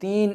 3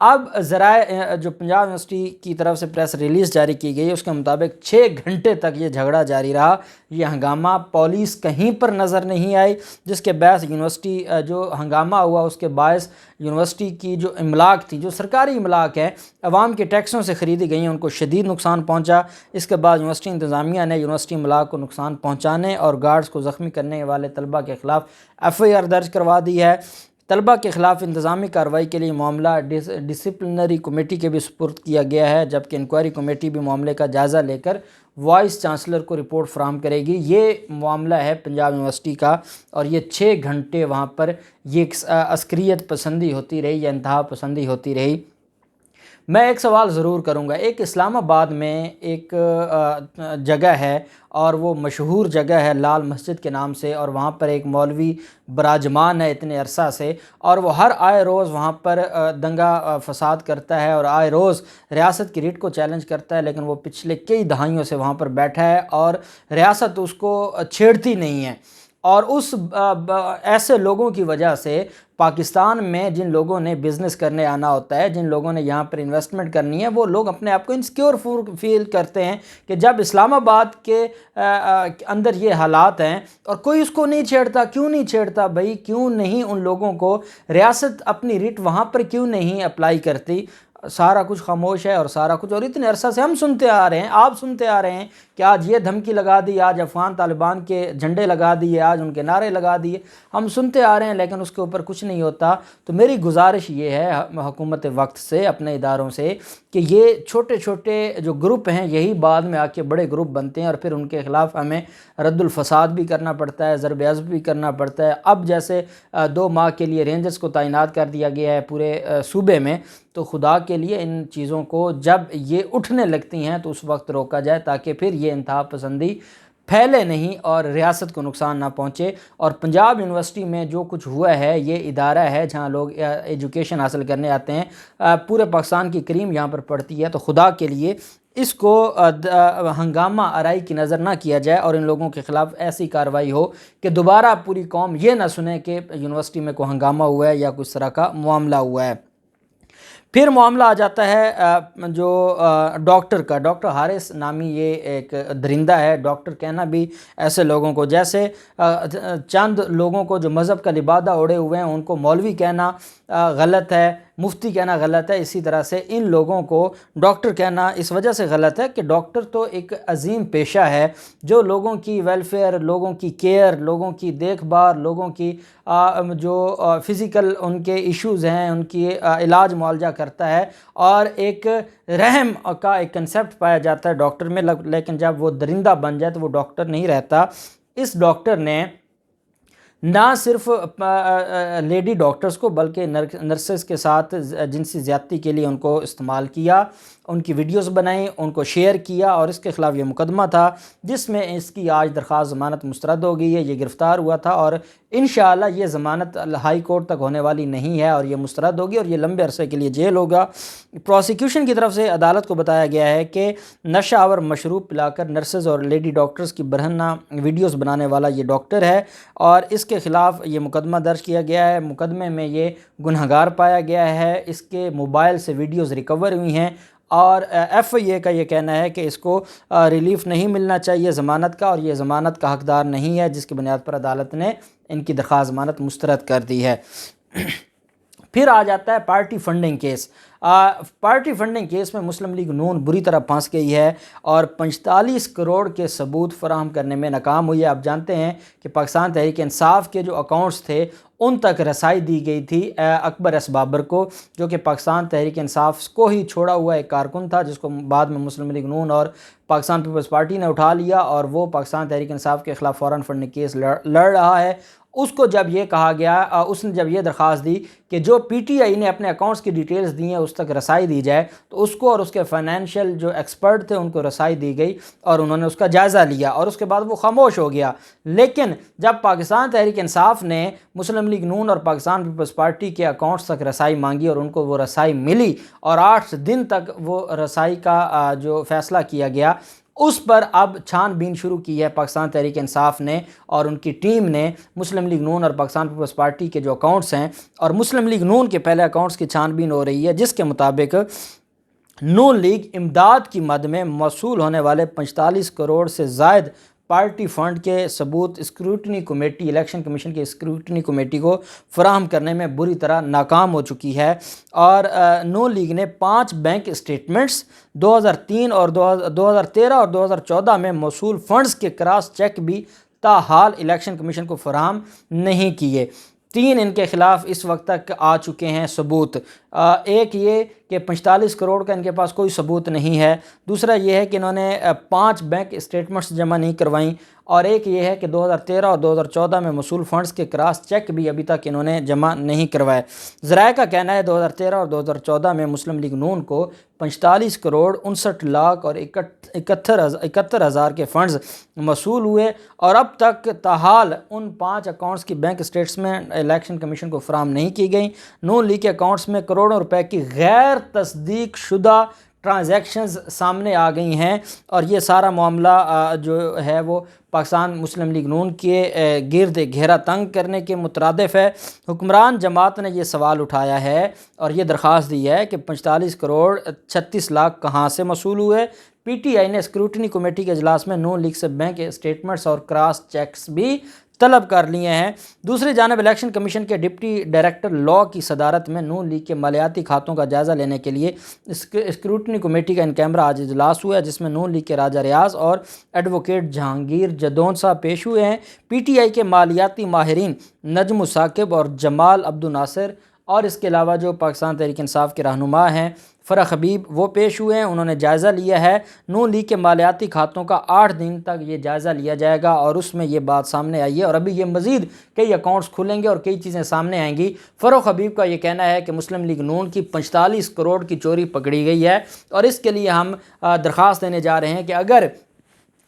اب ذرائع جو پنجاب یونیورسٹی کی طرف سے پریس ریلیز جاری کی گئی اس کے مطابق 6 گھنٹے تک یہ جھگڑا جاری رہا، یہ ہنگامہ، پولیس کہیں پر نظر نہیں آئی، جس کے باعث یونیورسٹی جو ہنگامہ ہوا اس کے باعث یونیورسٹی کی جو املاک تھی، جو سرکاری املاک ہے، عوام کے ٹیکسوں سے خریدی گئی ہیں، ان کو شدید نقصان پہنچا۔ اس کے بعد یونیورسٹی انتظامیہ نے یونیورسٹی املاک کو نقصان پہنچانے اور گارڈز کو زخمی کرنے والے طلباء کے خلاف FIR درج کروا دی ہے۔ طلباء کے خلاف انتظامی کارروائی کے لیے معاملہ ڈسپلنری کمیٹی کے بھی سپرد کیا گیا ہے، جبکہ انکوائری کمیٹی بھی معاملے کا جائزہ لے کر وائس چانسلر کو رپورٹ فراہم کرے گی۔ یہ معاملہ ہے پنجاب یونیورسٹی کا، اور یہ 6 گھنٹے وہاں پر یہ عسکریت پسندی ہوتی رہی یا انتہا پسندی ہوتی رہی۔ میں ایک سوال ضرور کروں گا، ایک اسلام آباد میں ایک جگہ ہے اور وہ مشہور جگہ ہے لال مسجد کے نام سے، اور وہاں پر ایک مولوی براجمان ہے اتنے عرصہ سے، اور وہ ہر آئے روز وہاں پر دنگا فساد کرتا ہے اور آئے روز ریاست کی ریٹ کو چیلنج کرتا ہے، لیکن وہ پچھلے کئی دہائیوں سے وہاں پر بیٹھا ہے اور ریاست اس کو چھیڑتی نہیں ہے۔ اور اس ایسے لوگوں کی وجہ سے پاکستان میں جن لوگوں نے بزنس کرنے آنا ہوتا ہے، جن لوگوں نے یہاں پر انویسٹمنٹ کرنی ہے، وہ لوگ اپنے آپ کو انسیکیور فیل کرتے ہیں کہ جب اسلام آباد کے اندر یہ حالات ہیں اور کوئی اس کو نہیں چھیڑتا۔ کیوں نہیں چھیڑتا بھائی؟ کیوں نہیں ان لوگوں کو ریاست اپنی ریٹ وہاں پر کیوں نہیں اپلائی کرتی؟ سارا کچھ خاموش ہے، اور سارا کچھ، اور اتنے عرصہ سے ہم سنتے آ رہے ہیں، آپ سنتے آ رہے ہیں کہ آج یہ دھمکی لگا دی، آج افغان طالبان کے جھنڈے لگا دیے، آج ان کے نعرے لگا دیے، ہم سنتے آ رہے ہیں، لیکن اس کے اوپر کچھ نہیں ہوتا۔ تو میری گزارش یہ ہے حکومت وقت سے، اپنے اداروں سے، کہ یہ چھوٹے چھوٹے جو گروپ ہیں یہی بعد میں آ کے بڑے گروپ بنتے ہیں، اور پھر ان کے خلاف ہمیں رد الفساد بھی کرنا پڑتا ہے، ضرب عضب بھی کرنا پڑتا ہے۔ اب جیسے 2 ماہ کے لیے رینجرز کو تعینات کر دیا گیا ہے پورے صوبے میں، تو خدا کے لیے ان چیزوں کو جب یہ اٹھنے لگتی ہیں تو اس وقت روکا جائے، تاکہ پھر یہ انتہا پسندی پھیلے نہیں اور ریاست کو نقصان نہ پہنچے۔ اور پنجاب یونیورسٹی میں جو کچھ ہوا ہے، یہ ادارہ ہے جہاں لوگ ایجوکیشن حاصل کرنے آتے ہیں، پورے پاکستان کی کریم یہاں پر پڑتی ہے، تو خدا کے لیے اس کو ہنگامہ آرائی کی نظر نہ کیا جائے، اور ان لوگوں کے خلاف ایسی کارروائی ہو کہ دوبارہ پوری قوم یہ نہ سنے کہ یونیورسٹی میں کوئی ہنگامہ ہوا ہے یا کچھ طرح کا معاملہ ہوا ہے۔ پھر معاملہ آ جاتا ہے جو ڈاکٹر کا، ڈاکٹر حارث نامی یہ ایک درندہ ہے۔ ڈاکٹر کہنا بھی ایسے لوگوں کو، جیسے چند لوگوں کو جو مذہب کا لبادہ اوڑے ہوئے ہیں ان کو مولوی کہنا غلط ہے، مفتی کہنا غلط ہے، اسی طرح سے ان لوگوں کو ڈاکٹر کہنا اس وجہ سے غلط ہے کہ ڈاکٹر تو ایک عظیم پیشہ ہے جو لوگوں کی ویلفیئر، لوگوں کی کیئر، لوگوں کی دیکھ بھال، لوگوں کی جو فزیکل ان کے ایشوز ہیں ان کی علاج معالجہ کرتا ہے، اور ایک رحم کا ایک کنسیپٹ پایا جاتا ہے ڈاکٹر میں، لیکن جب وہ درندہ بن جائے تو وہ ڈاکٹر نہیں رہتا۔ اس ڈاکٹر نے نہ صرف لیڈی ڈاکٹرز کو بلکہ نرسز کے ساتھ جنسی زیادتی کے لیے ان کو استعمال کیا، ان کی ویڈیوز بنائیں، ان کو شیئر کیا، اور اس کے خلاف یہ مقدمہ تھا جس میں اس کی آج درخواست ضمانت مسترد ہو گئی ہے۔ یہ گرفتار ہوا تھا اور انشاءاللہ یہ ضمانت ہائی کورٹ تک ہونے والی نہیں ہے، اور یہ مسترد ہوگی اور یہ لمبے عرصے کے لیے جیل ہوگا۔ پروسیکیوشن کی طرف سے عدالت کو بتایا گیا ہے کہ نشہ آور مشروب پلا کر نرسز اور لیڈی ڈاکٹرز کی برہنہ ویڈیوز بنانے والا یہ ڈاکٹر ہے، اور اس کے خلاف یہ مقدمہ درج کیا گیا ہے۔ مقدمے میں یہ گنہگار پایا گیا ہے، اس کے موبائل سے ویڈیوز ریکور ہوئی ہیں، اور FIA کا یہ کہنا ہے کہ اس کو ریلیف نہیں ملنا چاہیے ضمانت کا، اور یہ ضمانت کا حقدار نہیں ہے، جس کی بنیاد پر عدالت نے ان کی درخواست ضمانت مسترد کر دی ہے۔ پھر آ جاتا ہے party funding case. Party funding case میں مسلم لیگ نون بری طرح پھنس گئی ہے اور 45 کروڑ کے ثبوت فراہم کرنے میں ناکام ہوئی ہے۔ آپ جانتے ہیں کہ پاکستان تحریک انصاف کے جو اکاؤنٹس تھے ان تک رسائی دی گئی تھی اکبر ایس بابر کو، جو کہ پاکستان تحریک انصاف کو ہی چھوڑا ہوا ایک کارکن تھا، جس کو بعد میں مسلم لیگ نون اور پاکستان پیپلز پارٹی نے اٹھا لیا، اور وہ پاکستان تحریک انصاف کے خلاف فوراً فنڈنگ کیس لڑ رہا ہے۔ اس کو جب یہ کہا گیا، اس نے جب یہ درخواست دی کہ جو PTI نے اپنے اکاؤنٹس کی ڈیٹیلز دی ہیں اس تک رسائی دی جائے، تو اس کو اور اس کے فائنینشیل جو ایکسپرٹ تھے ان کو رسائی دی گئی، اور انہوں نے اس کا جائزہ لیا، اور اس کے بعد وہ خاموش ہو گیا۔ لیکن جب پاکستان تحریک انصاف نے مسلم لیگ نون اور پاکستان پیپلز پارٹی کے اکاؤنٹس تک رسائی مانگی اور ان کو وہ رسائی ملی، اور 8 دن تک وہ رسائی کا جو فیصلہ کیا گیا، اس پر اب چھان بین شروع کی ہے پاکستان تحریک انصاف نے اور ان کی ٹیم نے۔ مسلم لیگ نون اور پاکستان پیپلز پارٹی کے جو اکاؤنٹس ہیں اور مسلم لیگ نون کے پہلے اکاؤنٹس کی چھان بین ہو رہی ہے، جس کے مطابق نون لیگ امداد کی مد میں موصول ہونے والے 45 کروڑ سے زائد پارٹی فنڈ کے ثبوت اسکروٹنی کمیٹی، الیکشن کمیشن کی اسکروٹنی کمیٹی کو فراہم کرنے میں بری طرح ناکام ہو چکی ہے۔ اور نون لیگ نے 5 بینک اسٹیٹمنٹس 2003 اور 2013 اور 2014 میں موصول فنڈز کے کراس چیک بھی تاحال الیکشن کمیشن کو فراہم نہیں کیے۔ 3 ان کے خلاف اس وقت تک آ چکے ہیں ثبوت۔ ایک یہ کہ 45 کروڑ کا ان کے پاس کوئی ثبوت نہیں ہے، دوسرا یہ ہے کہ انہوں نے 5 بینک اسٹیٹمنٹس جمع نہیں کروائیں، اور ایک یہ ہے کہ 2013 اور 2014 میں موصول فنڈز کے کراس چیک بھی ابھی تک انہوں نے جمع نہیں کروائے۔ ذرائع کا کہنا ہے 2013 اور 2014 میں مسلم لیگ نون کو 45 کروڑ 59 لاکھ اور 71 ہزار کے فنڈز موصول ہوئے، اور اب تک تاحال ان 5 اکاؤنٹس کی بینک اسٹیٹمنٹ الیکشن کمیشن کو فراہم نہیں کی گئیں۔ نون لیگ کے اکاؤنٹس میں کروڑوں روپے کی غیر تصدیق شدہ ٹرانزیکشنز سامنے آ گئی ہیں، اور یہ سارا معاملہ جو ہے وہ پاکستان مسلم لیگ نون کے گرد گھیرا تنگ کرنے کے مترادف ہے۔ حکمران جماعت نے یہ سوال اٹھایا ہے اور یہ درخواست دی ہے کہ 45 کروڑ 36 لاکھ کہاں سے موصول ہوئے۔ پی ٹی آئی نے اسکروٹنی کمیٹی کے اجلاس میں نون لیگ سے بینک اسٹیٹمنٹس اور کراس چیکس بھی طلب کر لیے ہیں۔ دوسری جانب الیکشن کمیشن کے ڈپٹی ڈائریکٹر لاء کی صدارت میں نون لیگ کے مالیاتی کھاتوں کا جائزہ لینے کے لیے اسکروٹنی کمیٹی کا ان کیمرہ آج اجلاس ہوا ہے، جس میں نون لیگ کے راجہ ریاض اور ایڈوکیٹ جہانگیر جدون صاحب پیش ہوئے ہیں۔ پی ٹی آئی کے مالیاتی ماہرین نجم ثاقب اور جمال عبدالناصر، اور اس کے علاوہ جو پاکستان تحریک انصاف کے رہنما ہیں فرح حبیب، وہ پیش ہوئے ہیں۔ انہوں نے جائزہ لیا ہے۔ نون لیگ کے مالیاتی کھاتوں کا 8 دن تک یہ جائزہ لیا جائے گا، اور اس میں یہ بات سامنے آئی ہے، اور ابھی یہ مزید کئی اکاؤنٹس کھلیں گے اور کئی چیزیں سامنے آئیں گی۔ فرح حبیب کا یہ کہنا ہے کہ مسلم لیگ نون کی 45 کروڑ کی چوری پکڑی گئی ہے، اور اس کے لیے ہم درخواست دینے جا رہے ہیں کہ اگر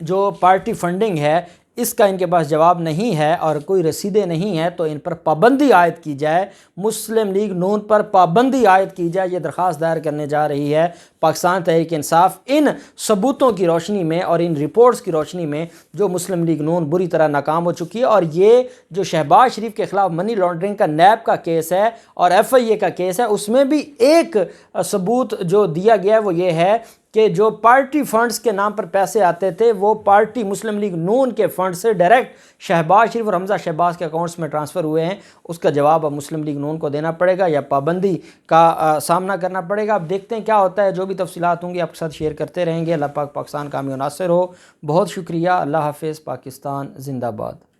جو پارٹی فنڈنگ ہے اس کا ان کے پاس جواب نہیں ہے اور کوئی رسیدیں نہیں ہیں تو ان پر پابندی عائد کی جائے، مسلم لیگ نون پر پابندی عائد کی جائے۔ یہ درخواست دائر کرنے جا رہی ہے پاکستان تحریک انصاف ان ثبوتوں کی روشنی میں اور ان رپورٹس کی روشنی میں جو مسلم لیگ نون بری طرح ناکام ہو چکی ہے۔ اور یہ جو شہباز شریف کے خلاف منی لانڈرنگ کا نیب کا کیس ہے اور ایف آئی اے کا کیس ہے، اس میں بھی ایک ثبوت جو دیا گیا ہے وہ یہ ہے کہ جو پارٹی فنڈز کے نام پر پیسے آتے تھے وہ پارٹی مسلم لیگ نون کے فنڈ سے ڈائریکٹ شہباز شریف اور حمزہ شہباز کے اکاؤنٹس میں ٹرانسفر ہوئے ہیں۔ اس کا جواب اب مسلم لیگ نون کو دینا پڑے گا یا پابندی کا سامنا کرنا پڑے گا۔ اب دیکھتے ہیں کیا ہوتا ہے، جو بھی تفصیلات ہوں گی آپ کے ساتھ شیئر کرتے رہیں گے۔ اللہ پاک پاکستان کامیاب و ناصر ہو۔ بہت شکریہ۔ اللہ حافظ۔ پاکستان زندہ باد۔